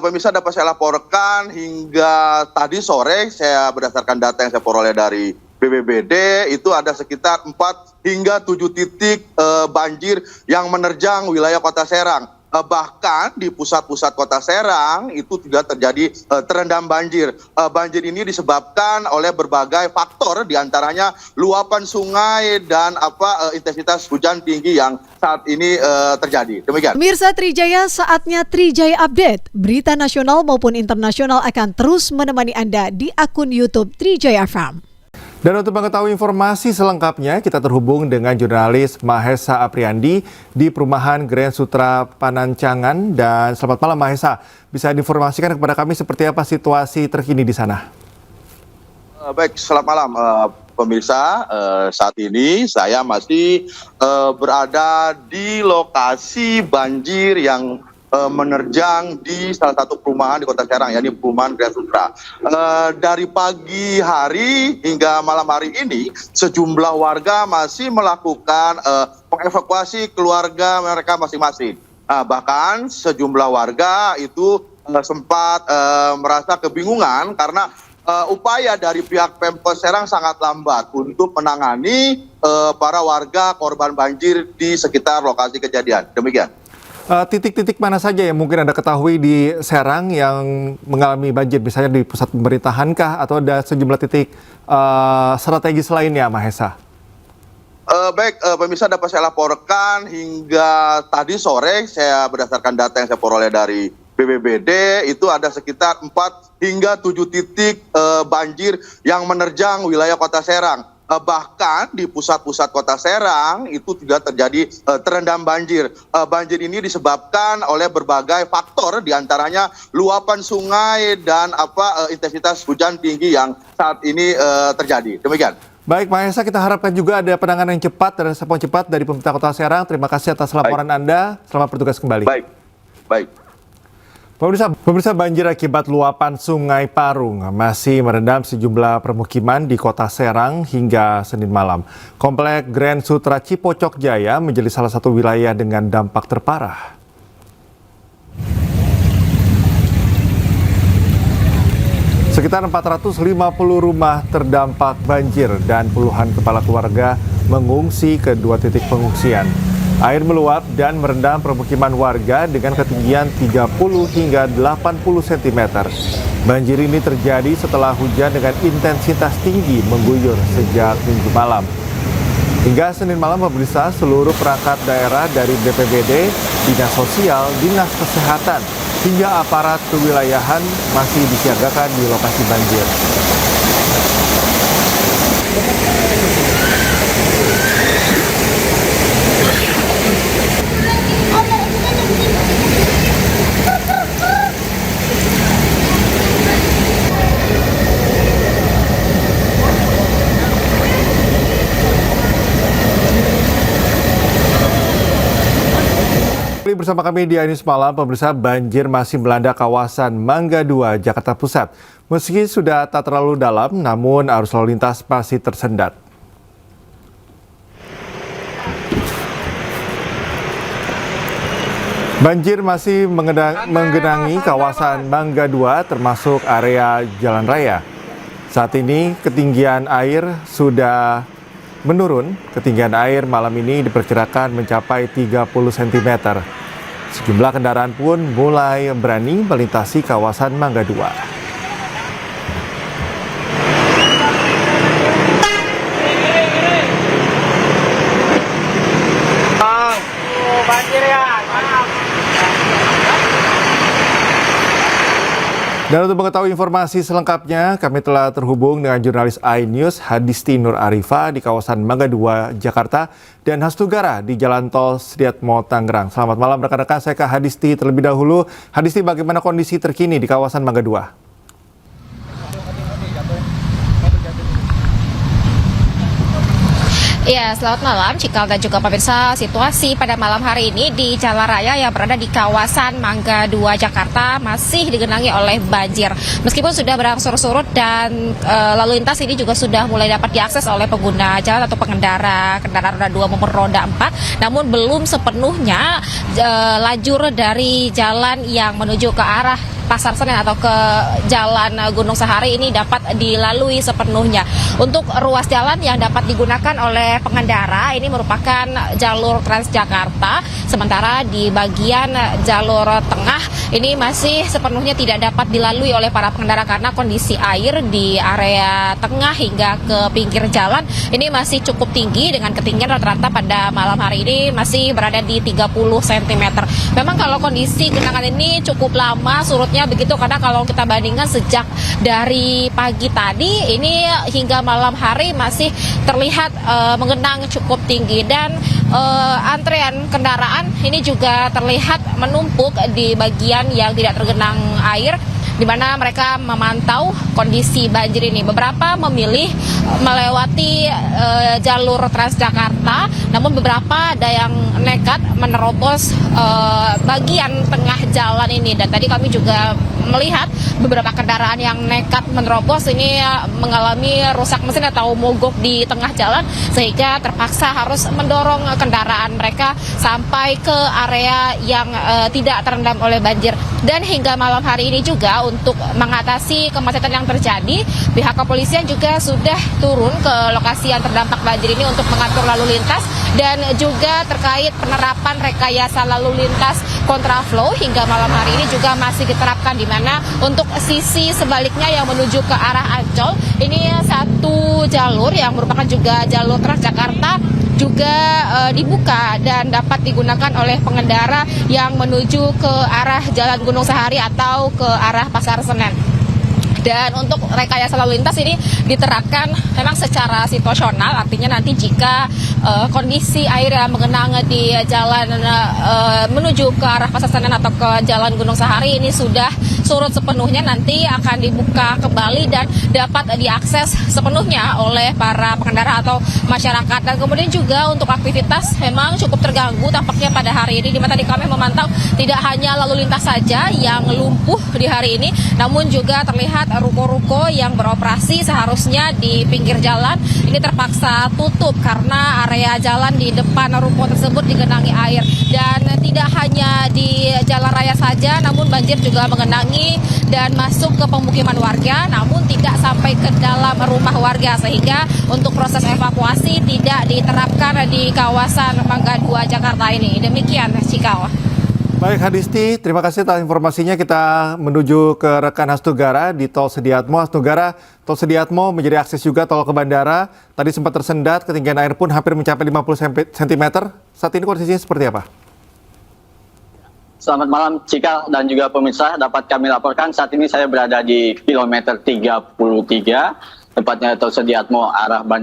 Pemirsa, dapat saya laporkan hingga tadi sore, saya berdasarkan data yang saya peroleh dari BPBD, itu ada sekitar 4 hingga 7 titik banjir yang menerjang wilayah Kota Serang. Bahkan di pusat-pusat Kota Serang itu tidak terjadi terendam banjir. Banjir ini disebabkan oleh berbagai faktor, diantaranya luapan sungai dan intensitas hujan tinggi yang saat ini terjadi. Demikian. Pemirsa Trijaya, saatnya Trijaya Update. Berita nasional maupun internasional akan terus menemani Anda di akun YouTube Trijaya FM. Dan untuk mengetahui informasi selengkapnya, kita terhubung dengan jurnalis Mahesa Apriandi di perumahan Grand Sutra Panancangan. Dan selamat malam Mahesa, bisa diinformasikan kepada kami seperti apa situasi terkini di sana? Selamat malam pemirsa. Saat ini saya masih berada di lokasi banjir yang menerjang di salah satu perumahan di Kota Serang, yakni perumahan Grand Sutra. Dari pagi hari hingga malam hari ini, sejumlah warga masih melakukan mengevakuasi keluarga mereka masing-masing. Bahkan sejumlah warga itu sempat merasa kebingungan karena upaya dari pihak Pemkot Serang sangat lambat untuk menangani para warga korban banjir di sekitar lokasi kejadian. Demikian. Titik-titik mana saja yang mungkin Anda ketahui di Serang yang mengalami banjir, misalnya di pusat pemerintahan kah, atau ada sejumlah titik strategis lainnya, Mahesa? Pemirsa, dapat saya laporkan hingga tadi sore, saya berdasarkan data yang saya peroleh dari BPBD, itu ada sekitar 4 hingga 7 titik banjir yang menerjang wilayah Kota Serang. Bahkan di pusat-pusat Kota Serang itu tidak terjadi terendam banjir. Banjir ini disebabkan oleh berbagai faktor, diantaranya luapan sungai dan intensitas hujan tinggi yang saat ini terjadi. Demikian. Baik, Mahesa, kita harapkan juga ada penanganan yang cepat dan respon cepat dari pemerintah Kota Serang. Terima kasih atas laporan Anda. Selamat bertugas kembali. Baik. Pemirsa, banjir akibat luapan Sungai Parung masih merendam sejumlah permukiman di Kota Serang hingga Senin malam. Komplek Grand Sutra Cipocok Jaya menjadi salah satu wilayah dengan dampak terparah. Sekitar 450 rumah terdampak banjir dan puluhan kepala keluarga mengungsi ke 2 titik pengungsian. Air meluap dan merendam permukiman warga dengan ketinggian 30 hingga 80 cm. Banjir ini terjadi setelah hujan dengan intensitas tinggi mengguyur sejak Minggu malam. Hingga Senin malam, pemirsa, seluruh perangkat daerah dari BPBD, Dinas Sosial, Dinas Kesehatan, hingga aparat kewilayahan masih disiagakan di lokasi banjir. Bersama kami di News Malam, pemirsa, banjir masih melanda kawasan Mangga 2, Jakarta Pusat. Meski sudah tak terlalu dalam, namun arus lalu lintas masih tersendat. Banjir masih menggenangi kawasan Mangga 2, termasuk area jalan raya. Saat ini ketinggian air sudah menurun. Ketinggian air malam ini diperkirakan mencapai 30 cm. Sejumlah kendaraan pun mulai berani melintasi kawasan Mangga 2. Dan untuk mengetahui informasi selengkapnya, kami telah terhubung dengan jurnalis iNews Hadisti Nur Arifah di kawasan Mangga 2, Jakarta, dan Hastugara di Jalan Tol Sediatmo, Tangerang. Selamat malam rekan-rekan, saya ke Hadisti terlebih dahulu. Hadisti, bagaimana kondisi terkini di kawasan Mangga 2? Iya, selamat malam Cikal dan juga pemirsa. Situasi pada malam hari ini di Jalan Raya yang berada di kawasan Mangga 2 Jakarta masih digenangi oleh banjir. Meskipun sudah berangsur surut dan lalu lintas ini juga sudah mulai dapat diakses oleh pengguna jalan atau pengendara kendaraan roda 2 maupun roda 4, namun belum sepenuhnya lajur dari jalan yang menuju ke arah Pasar Senen atau ke Jalan Gunung Sahari ini dapat dilalui sepenuhnya. Untuk ruas jalan yang dapat digunakan oleh pengendara ini merupakan jalur Transjakarta, sementara di bagian jalur tengah ini masih sepenuhnya tidak dapat dilalui oleh para pengendara karena kondisi air di area tengah hingga ke pinggir jalan ini masih cukup tinggi dengan ketinggian rata-rata pada malam hari ini masih berada di 30 cm. Memang kalau kondisi genangan ini cukup lama surutnya begitu, karena kalau kita bandingkan sejak dari pagi tadi ini hingga malam hari masih terlihat mengenang cukup tinggi dan antrean kendaraan ini juga terlihat menumpuk di bagian yang tidak tergenang air, di mana mereka memantau kondisi banjir ini. Beberapa memilih melewati jalur Transjakarta, namun beberapa ada yang nekat menerobos bagian tengah jalan ini. Dan tadi kami juga melihat beberapa kendaraan yang nekat menerobos ini mengalami rusak mesin atau mogok di tengah jalan, sehingga terpaksa harus mendorong kendaraan mereka sampai ke area yang tidak terendam oleh banjir. Dan hingga malam hari ini juga untuk mengatasi kemacetan yang terjadi, pihak kepolisian juga sudah turun ke lokasi yang terdampak banjir ini untuk mengatur lalu lintas dan juga terkait penerapan rekayasa lalu lintas kontraflow hingga malam hari ini juga masih diterapkan, di mana untuk sisi sebaliknya yang menuju ke arah Ancol ini satu jalur yang merupakan juga jalur Transjakarta juga dibuka dan dapat digunakan oleh pengendara yang menuju ke arah Jalan Gunung Sahari atau ke arah Pasar Senen. Dan untuk rekayasa lalu lintas ini diterapkan memang secara situasional, artinya nanti jika kondisi air yang mengenang di jalan menuju ke arah Pasar Senen atau ke Jalan Gunung Sahari ini sudah surut sepenuhnya, nanti akan dibuka kembali dan dapat diakses sepenuhnya oleh para pengendara atau masyarakat. Dan kemudian juga untuk aktivitas memang cukup terganggu tampaknya pada hari ini, di mana tadi kami memantau tidak hanya lalu lintas saja yang lumpuh di hari ini, namun juga terlihat ruko-ruko yang beroperasi seharusnya di pinggir jalan ini terpaksa tutup karena area jalan di depan ruko tersebut digenangi air. Dan tidak hanya di jalan raya saja, namun banjir juga mengenangi dan masuk ke pemukiman warga, namun tidak sampai ke dalam rumah warga, sehingga untuk proses evakuasi tidak diterapkan di kawasan Mangga 2 Jakarta ini. Demikian, Cikal. Baik Hadisti, terima kasih atas informasinya. Kita menuju ke rekan Hasnugara di Tol Sediatmo. Hasnugara, Tol Sediatmo menjadi akses juga tol ke bandara. Tadi sempat tersendat, ketinggian air pun hampir mencapai 50 cm. Saat ini kondisinya seperti apa? Selamat malam Cikal dan juga pemirsa, dapat kami laporkan saat ini saya berada di kilometer 33, tepatnya Tol Sediatmo arah bandara